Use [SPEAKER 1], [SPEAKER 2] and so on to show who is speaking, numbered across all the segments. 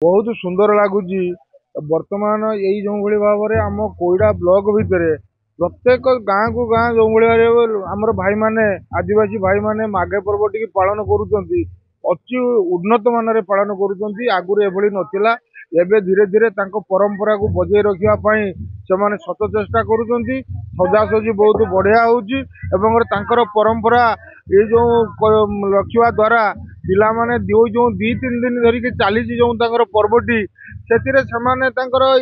[SPEAKER 1] बहुत सुंदर लगुच बर्तमान यही जो भाव में आम कोईडा ब्लॉक भितर प्रत्येक गाँ को गाँ जो भाव आमर भाई माने आदिवासी भाई माने माघे पर्व टी पालन करुँच अति उन्नत मान पालन करुँच आगुरी एभली नथिला एबे धीरे धीरे परंपरा को बजाय रखापी से सत चेष्टा करुँच सजासजी बहुत बढ़िया होकर परंपरा ये जो रखा द्वारा पिला माने जो दी तीन दिन धरिकी चली जो पर्वटी से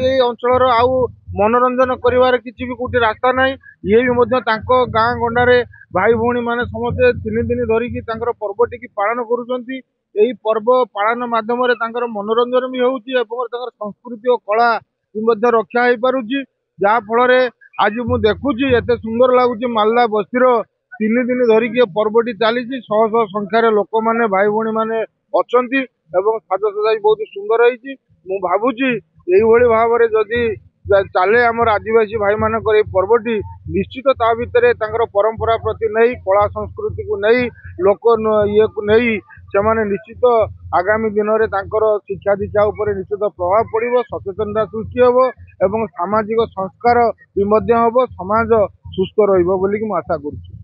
[SPEAKER 1] ये अंचल आउ मनोरंजन कर किसी भी कोई रास्ता ना ये भी गाँ गंडारे भाई भौणी माने समस्ते तीन दिन धरिकी पर्वटी की पालन करुँच पर्व पालन माध्यम मनोरंजन भी होउची संस्कृति और कला भी रक्षा हो पारुची जहा फल आज मु देखुची एते सुंदर लगुच मालदा बस्तीर तीन दिन धरिकी पर्वटी चली शह शह संख्यार लोक मैंने भाई भौणी मैंने अच्छा साजसजा भी बहुत सुंदर होती मु भावुची यही भाव में जदि चले आमर आदिवासी भाई मान पर्वटी निश्चित ता भितर परंपरा प्रति नहीं कला संस्कृति को नहीं लोक ये को नहीं से निश्चित आगामी दिन में शिक्षा दीक्षा उपर निश्चित प्रभाव पड़ो सचेतनता सृष्टि हम एवं सामाजिक संस्कार भी हम समाज सुस्थ रहा आशा करुँ।